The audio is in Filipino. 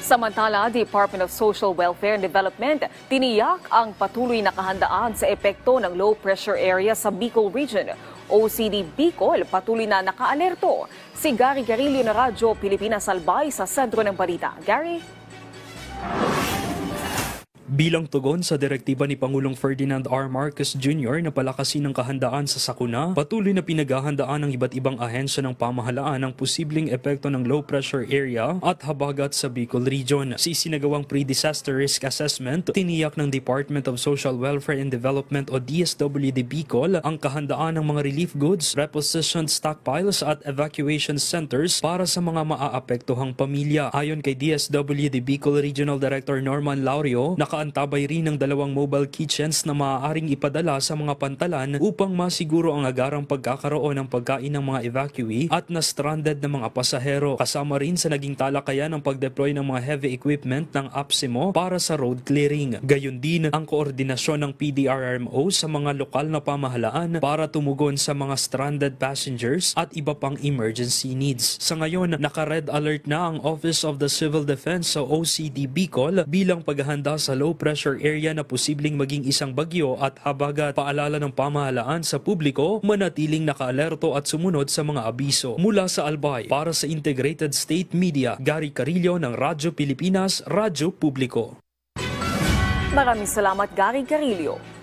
Samantala, Department of Social Welfare and Development tiniyak ang patuloy na kahandaan sa epekto ng low pressure area sa Bicol Region. OCD Bicol patuloy na nakaalerto. Si Gary Garillo na Radyo Pilipinas Albay sa sentro ng balita. Gary? Bilang tugon sa direktiba ni Pangulong Ferdinand R. Marcos Jr. na palakasin ang kahandaan sa sakuna, patuloy na pinaghahandaan ng iba't ibang ahensya ng pamahalaan ang posibleng epekto ng low pressure area at habagat sa Bicol Region. Sa isinagawang pre-disaster risk assessment, tiniyak ng Department of Social Welfare and Development o DSWD Bicol ang kahandaan ng mga relief goods, repositioned stockpiles at evacuation centers para sa mga maaapektuhang pamilya. Ayon kay DSWD Bicol Regional Director Norman Laurio, nakaantabay rin ng 2 mobile kitchens na maaaring ipadala sa mga pantalan upang masiguro ang agarang pagkakaroon ng pagkain ng mga evacuee at na-stranded na mga pasahero. Kasama rin sa naging talakayan ang pag-deploy ng mga heavy equipment ng APSIMO para sa road clearing. Gayon din ang koordinasyon ng PDRMO sa mga lokal na pamahalaan para tumugon sa mga stranded passengers at iba pang emergency needs. Sa ngayon, naka-red alert na ang Office of the Civil Defense sa OCD Bicol bilang paghahanda sa low pressure area na posibleng maging isang bagyo at habagat. Paalala ng pamahalaan sa publiko, manatiling nakaalerto at sumunod sa mga abiso. Mula sa Albay, para sa Integrated State Media, Gary Carillo ng Radyo Pilipinas, Radyo Publiko. Maraming salamat, Gary Garillo.